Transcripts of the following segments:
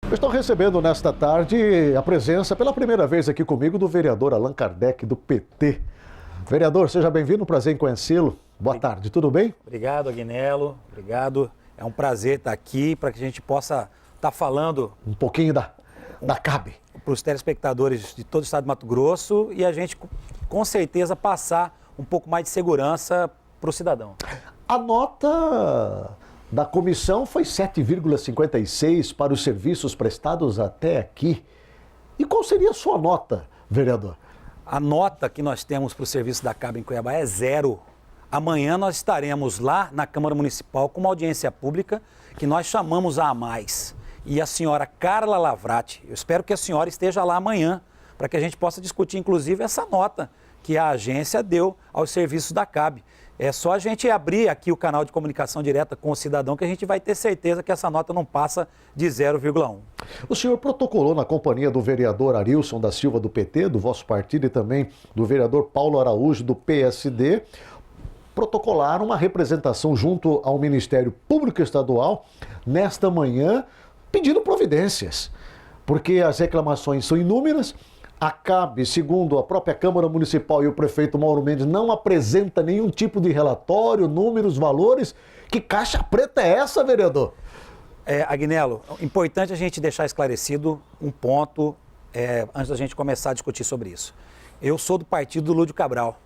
Eu estou recebendo nesta tarde a presença, pela primeira vez aqui comigo, do vereador Allan Kardec, do PT. Vereador, seja bem-vindo, prazer em conhecê-lo. Boa tarde, tudo bem? Obrigado, Agnello, obrigado. É um prazer estar aqui para que a gente possa estar falando um pouquinho da CAB para os telespectadores de todo o estado de Mato Grosso e a gente, com certeza, passar um pouco mais de segurança para o cidadão. A nota da comissão foi 7,56 para os serviços prestados até aqui. E qual seria a sua nota, vereador? A nota que nós temos para o serviço da CAB em Cuiabá é 0. Amanhã nós estaremos lá na Câmara Municipal com uma audiência pública que nós chamamos a mais. E a senhora Carla Lavrati, eu espero que a senhora esteja lá amanhã, para que a gente possa discutir, inclusive, essa nota que a agência deu aos serviços da CAB. É só a gente abrir aqui o canal de comunicação direta com o cidadão que a gente vai ter certeza que essa nota não passa de 0,1. O senhor protocolou na companhia do vereador Arilson da Silva, do PT, do vosso partido, e também do vereador Paulo Araújo, do PSD, protocolaram uma representação junto ao Ministério Público Estadual nesta manhã, pedindo providências, porque as reclamações são inúmeras. A CAB, segundo a própria Câmara Municipal e o prefeito Mauro Mendes, não apresenta nenhum tipo de relatório, números, valores. Que caixa preta é essa, vereador? Agnello, importante a gente deixar esclarecido um ponto antes da gente começar a discutir sobre isso. Eu sou do partido do Lúdio Cabral,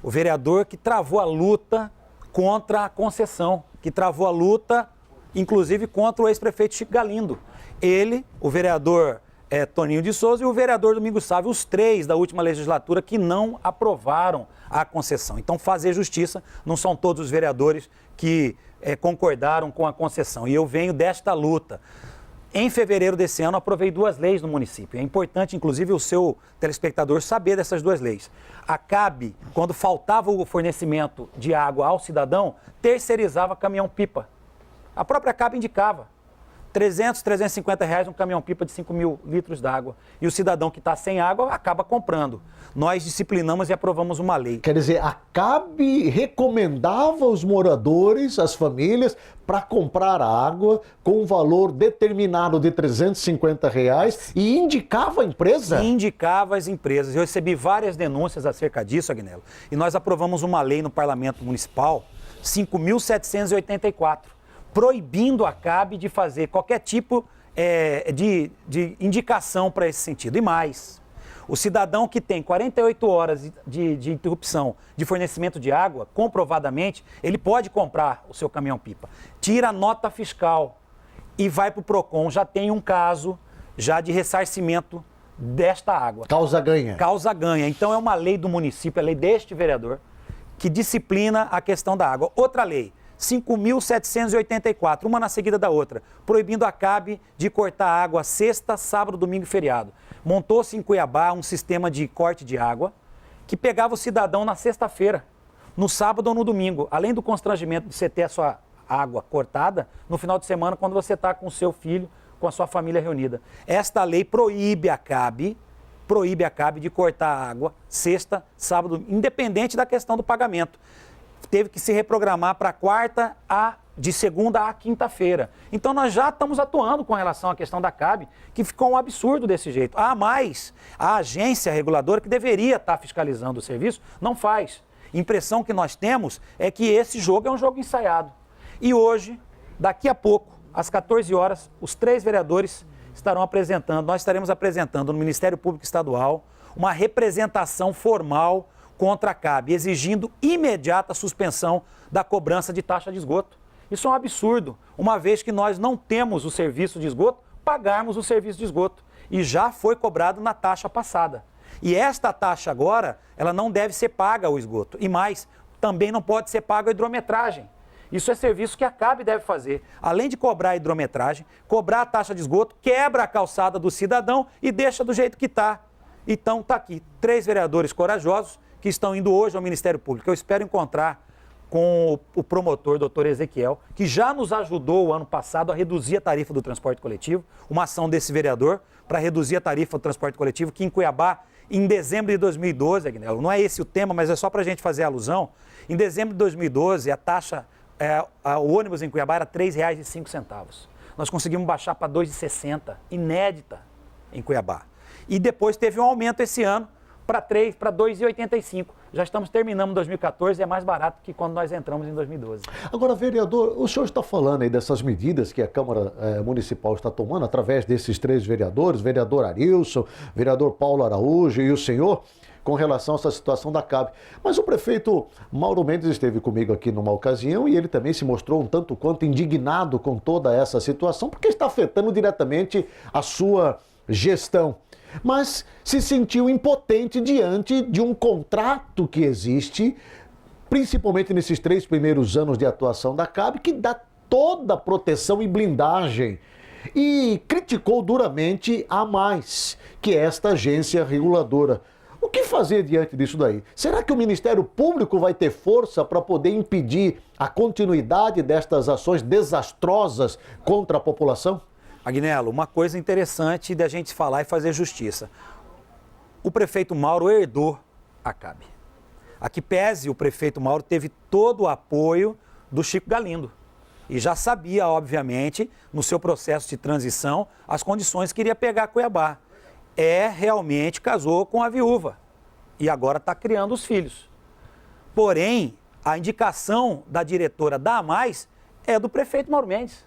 o vereador que travou a luta contra a concessão, que travou a luta, inclusive, contra o ex-prefeito Chico Galindo. Ele, o vereador Toninho de Souza e o vereador Domingos Sávio, os três da última legislatura que não aprovaram a concessão. Então, fazer justiça, não são todos os vereadores que concordaram com a concessão. E eu venho desta luta. Em fevereiro desse ano, aprovei 2 leis no município. É importante, inclusive, o seu telespectador saber dessas 2 leis. A CAB, quando faltava o fornecimento de água ao cidadão, terceirizava caminhão-pipa. A própria CAB indicava 300, 350 reais um caminhão-pipa de 5 mil litros d'água. E o cidadão que está sem água acaba comprando. Nós disciplinamos e aprovamos uma lei. Quer dizer, a CAB recomendava aos moradores, às famílias, para comprar água com um valor determinado de 350 reais e indicava a empresa? Indicava as empresas. Eu recebi várias denúncias acerca disso, Agnello. E nós aprovamos uma lei no Parlamento Municipal, 5.784. proibindo a CAB de fazer qualquer tipo de indicação para esse sentido. E mais, o cidadão que tem 48 horas de interrupção de fornecimento de água, comprovadamente, ele pode comprar o seu caminhão-pipa. Tira a nota fiscal e vai para o PROCON. Já tem um caso já de ressarcimento desta água. Causa ganha. Causa ganha. Então é uma lei do município, é lei deste vereador, que disciplina a questão da água. Outra lei, 5.784, uma na seguida da outra, proibindo a CAB de cortar água sexta, sábado, domingo e feriado. Montou-se em Cuiabá um sistema de corte de água que pegava o cidadão na sexta-feira, no sábado ou no domingo. Além do constrangimento de você ter a sua água cortada, no final de semana, quando você está com o seu filho, com a sua família reunida. Esta lei proíbe a CAB de cortar água sexta, sábado, independente da questão do pagamento. Teve que se reprogramar para de segunda a quinta-feira. Então nós já estamos atuando com relação à questão da CAB, que ficou um absurdo desse jeito. Mais, a agência reguladora que deveria estar fiscalizando o serviço, não faz. Impressão que nós temos é que esse jogo é um jogo ensaiado. E hoje, daqui a pouco, às 14 horas, os 3 vereadores nós estaremos apresentando no Ministério Público Estadual uma representação formal contra a CAB, exigindo imediata suspensão da cobrança de taxa de esgoto. Isso é um absurdo, uma vez que nós não temos o serviço de esgoto, pagarmos o serviço de esgoto. E já foi cobrado na taxa passada. E esta taxa agora, ela não deve ser paga ao esgoto. E mais, também não pode ser paga a hidrometragem. Isso é serviço que a CAB deve fazer. Além de cobrar a hidrometragem, cobrar a taxa de esgoto, quebra a calçada do cidadão e deixa do jeito que está. Então está aqui 3 vereadores corajosos que estão indo hoje ao Ministério Público. Eu espero encontrar com o promotor, doutor Ezequiel, que já nos ajudou o ano passado a reduzir a tarifa do transporte coletivo, uma ação desse vereador para reduzir a tarifa do transporte coletivo, que em Cuiabá, em dezembro de 2012, Agnello, não é esse o tema, mas é só para a gente fazer alusão, em dezembro de 2012, a taxa, o ônibus em Cuiabá era R$ 3,05. nós conseguimos baixar para 2,60, inédita em Cuiabá. E depois teve um aumento esse ano para 2,85. Já estamos terminando 2014 e é mais barato que quando nós entramos em 2012. Agora, vereador, o senhor está falando aí dessas medidas que a Câmara Municipal está tomando através desses 3 vereadores, vereador Arilson, vereador Paulo Araújo e o senhor, com relação a essa situação da CAB. Mas o prefeito Mauro Mendes esteve comigo aqui numa ocasião e ele também se mostrou um tanto quanto indignado com toda essa situação, porque está afetando diretamente a sua gestão. Mas se sentiu impotente diante de um contrato que existe, principalmente nesses 3 primeiros anos de atuação da CAB, que dá toda a proteção e blindagem. E criticou duramente a mais, que é esta agência reguladora. O que fazer diante disso daí? Será que o Ministério Público vai ter força para poder impedir a continuidade destas ações desastrosas contra a população? Agnello, uma coisa interessante da gente falar e fazer justiça. O prefeito Mauro herdou a CAB. A que pese, o prefeito Mauro teve todo o apoio do Chico Galindo. E já sabia, obviamente, no seu processo de transição, as condições que iria pegar Cuiabá. Realmente casou com a viúva e agora está criando os filhos. Porém, a indicação da diretora da AMAIS é do prefeito Mauro Mendes.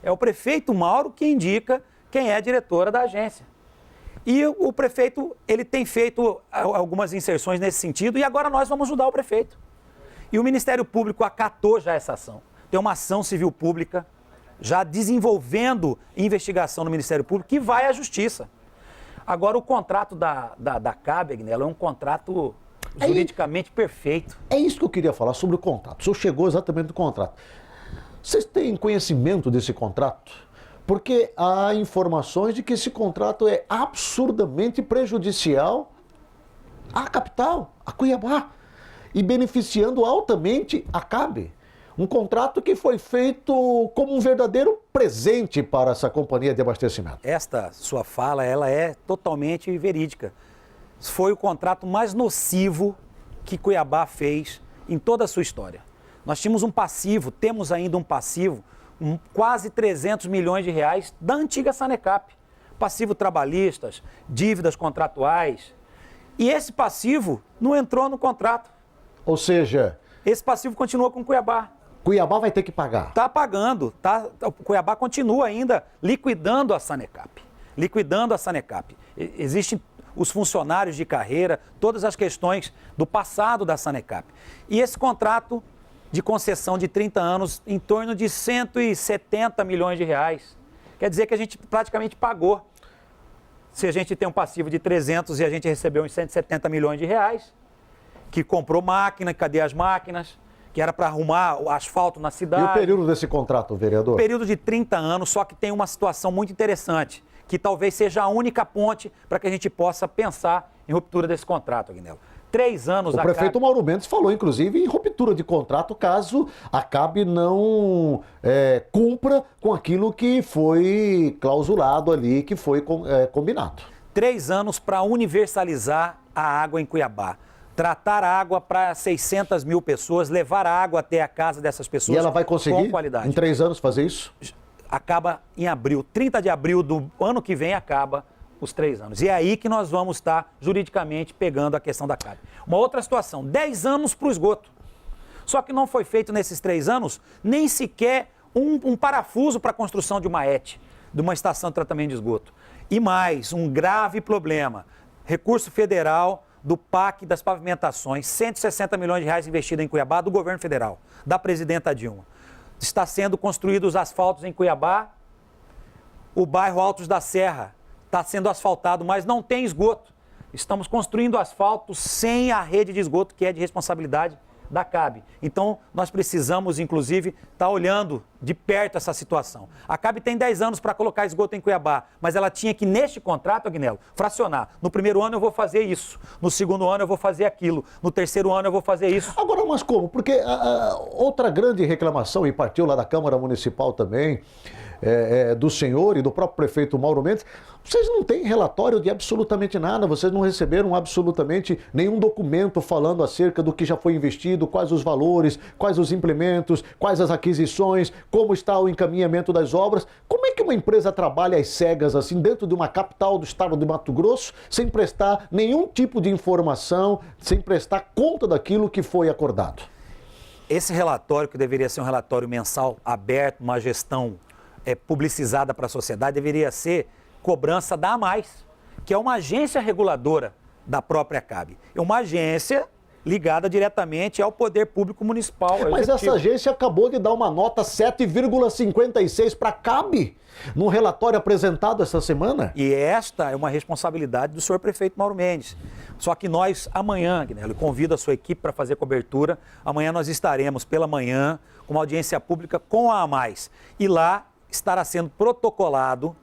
É o prefeito Mauro que indica quem é a diretora da agência. E o prefeito, ele tem feito algumas inserções nesse sentido e agora nós vamos ajudar o prefeito. E o Ministério Público acatou já essa ação. Tem uma ação civil pública já desenvolvendo investigação no Ministério Público que vai à Justiça. Agora, o contrato da CAB, Agnello, é um contrato juridicamente perfeito. É isso que eu queria falar sobre o contrato. O senhor chegou exatamente no contrato. Vocês têm conhecimento desse contrato? Porque há informações de que esse contrato é absurdamente prejudicial à capital, a Cuiabá, e beneficiando altamente a CAB. Um contrato que foi feito como um verdadeiro presente para essa companhia de abastecimento. Esta sua fala, ela é totalmente verídica. Foi o contrato mais nocivo que Cuiabá fez em toda a sua história. Nós tínhamos um passivo, temos ainda um passivo, quase 300 milhões de reais da antiga Sanecap. Passivo trabalhistas, dívidas contratuais. E esse passivo não entrou no contrato. Ou seja, esse passivo continua com Cuiabá. Cuiabá vai ter que pagar. Está pagando. Cuiabá continua ainda liquidando a Sanecap. Liquidando a Sanecap. Existem os funcionários de carreira, todas as questões do passado da Sanecap. E esse contrato de concessão de 30 anos, em torno de 170 milhões de reais. Quer dizer que a gente praticamente pagou. Se a gente tem um passivo de 300 e a gente recebeu uns 170 milhões de reais, que comprou máquina, cadê as máquinas, que era para arrumar o asfalto na cidade. E o período desse contrato, vereador? Período de 30 anos, só que tem uma situação muito interessante, que talvez seja a única ponte para que a gente possa pensar em ruptura desse contrato, Agnello. 3 anos... O prefeito Mauro Mendes falou, inclusive, em ruptura de contrato, caso a CAB não cumpra com aquilo que foi clausulado ali, que foi combinado. 3 anos para universalizar a água em Cuiabá. Tratar a água para 600 mil pessoas, levar a água até a casa dessas pessoas. E ela vai conseguir, com qualidade. Em 3 anos, fazer isso? Acaba em abril. 30 de abril do ano que vem acaba os 3 anos. E é aí que nós vamos estar juridicamente pegando a questão da CAB. Uma outra situação, 10 anos para o esgoto. Só que não foi feito nesses 3 anos nem sequer um parafuso para a construção de uma ET, de uma estação de tratamento de esgoto. E mais, um grave problema, recurso federal do PAC das pavimentações, 160 milhões de reais investido em Cuiabá, do governo federal, da presidenta Dilma. Está sendo construídos asfaltos em Cuiabá, o bairro Altos da Serra está sendo asfaltado, mas não tem esgoto. Estamos construindo asfalto sem a rede de esgoto, que é de responsabilidade da CAB. Então, nós precisamos, inclusive, estar olhando de perto essa situação. A CAB tem 10 anos para colocar esgoto em Cuiabá, mas ela tinha que, neste contrato, Agnello, fracionar. No primeiro ano eu vou fazer isso, no segundo ano eu vou fazer aquilo, no terceiro ano eu vou fazer isso. Agora, mas como? Porque outra grande reclamação, e partiu lá da Câmara Municipal também, do senhor e do próprio prefeito Mauro Mendes, vocês não têm relatório de absolutamente nada, vocês não receberam absolutamente nenhum documento falando acerca do que já foi investido, quais os valores, quais os implementos, quais as aquisições, como está o encaminhamento das obras. Como é que uma empresa trabalha às cegas assim dentro de uma capital do estado de Mato Grosso, sem prestar nenhum tipo de informação, sem prestar conta daquilo que foi acordado? Esse relatório, que deveria ser um relatório mensal aberto, uma gestão publicizada para a sociedade, deveria ser cobrança da AMAIS, que é uma agência reguladora da própria CAB. É uma agência ligada diretamente ao poder público municipal. Mas essa agência acabou de dar uma nota 7,56 para a CAB no relatório apresentado essa semana. E esta é uma responsabilidade do senhor prefeito Mauro Mendes. Só que nós, amanhã, Agnello, convido a sua equipe para fazer cobertura. Amanhã nós estaremos pela manhã com uma audiência pública com a AMAIS. E lá estará sendo protocolado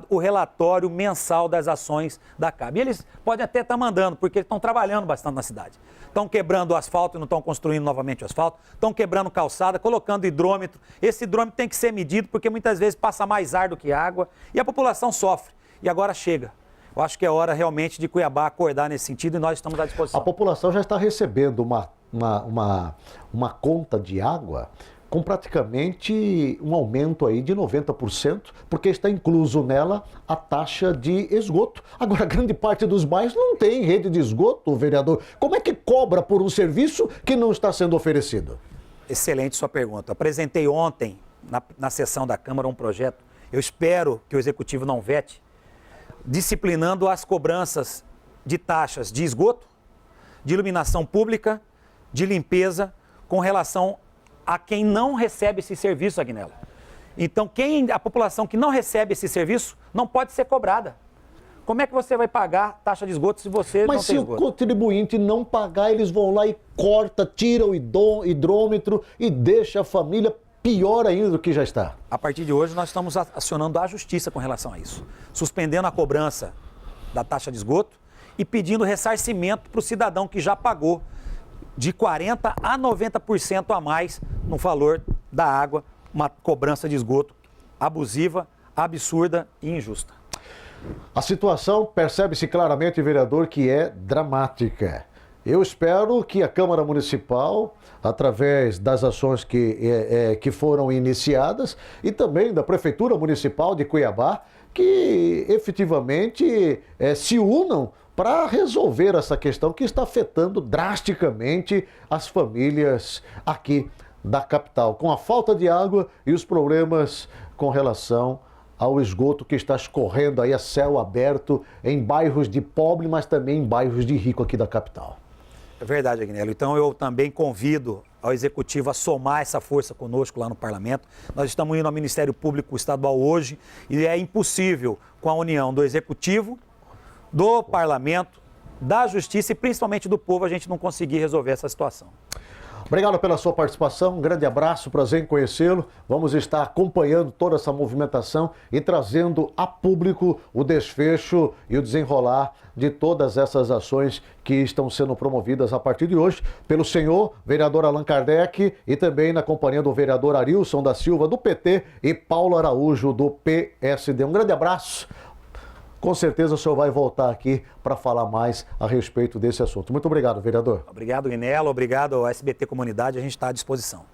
o relatório mensal das ações da CAB. E eles podem até estar mandando, porque eles estão trabalhando bastante na cidade. Estão quebrando o asfalto e não estão construindo novamente o asfalto, estão quebrando calçada, colocando hidrômetro. Esse hidrômetro tem que ser medido, porque muitas vezes passa mais ar do que água e a população sofre. E agora chega. Eu acho que é hora realmente de Cuiabá acordar nesse sentido e nós estamos à disposição. A população já está recebendo uma conta de água com praticamente um aumento aí de 90%, porque está incluso nela a taxa de esgoto. Agora, grande parte dos bairros não tem rede de esgoto, vereador. Como é que cobra por um serviço que não está sendo oferecido? Excelente sua pergunta. Apresentei ontem, na sessão da Câmara, um projeto. Eu espero que o Executivo não vete, disciplinando as cobranças de taxas de esgoto, de iluminação pública, de limpeza, com relação a quem não recebe esse serviço, Agnello. Então, a população que não recebe esse serviço não pode ser cobrada. Como é que você vai pagar taxa de esgoto se você não tem esgoto? Mas se o contribuinte não pagar, eles vão lá e corta, tira o hidrômetro e deixa a família pior ainda do que já está. A partir de hoje, nós estamos acionando a justiça com relação a isso. Suspendendo a cobrança da taxa de esgoto e pedindo ressarcimento para o cidadão que já pagou de 40% a 90% a mais no valor da água, uma cobrança de esgoto abusiva, absurda e injusta. A situação percebe-se claramente, vereador, que é dramática. Eu espero que a Câmara Municipal, através das ações que foram iniciadas e também da Prefeitura Municipal de Cuiabá, que efetivamente se unam para resolver essa questão que está afetando drasticamente as famílias aqui da capital, com a falta de água e os problemas com relação ao esgoto que está escorrendo aí a céu aberto em bairros de pobre, mas também em bairros de rico aqui da capital. É verdade, Agnello. Então eu também convido ao Executivo a somar essa força conosco lá no Parlamento. Nós estamos indo ao Ministério Público Estadual hoje e é impossível, com a união do Executivo, do Parlamento, da Justiça e principalmente do povo, a gente não conseguir resolver essa situação. Obrigado pela sua participação, um grande abraço, prazer em conhecê-lo. Vamos estar acompanhando toda essa movimentação e trazendo a público o desfecho e o desenrolar de todas essas ações que estão sendo promovidas a partir de hoje pelo senhor vereador Allan Kardec e também na companhia do vereador Arilson da Silva, do PT, e Paulo Araújo, do PSD. Um grande abraço. Com certeza o senhor vai voltar aqui para falar mais a respeito desse assunto. Muito obrigado, vereador. Obrigado, Agnello. Obrigado ao SBT Comunidade. A gente está à disposição.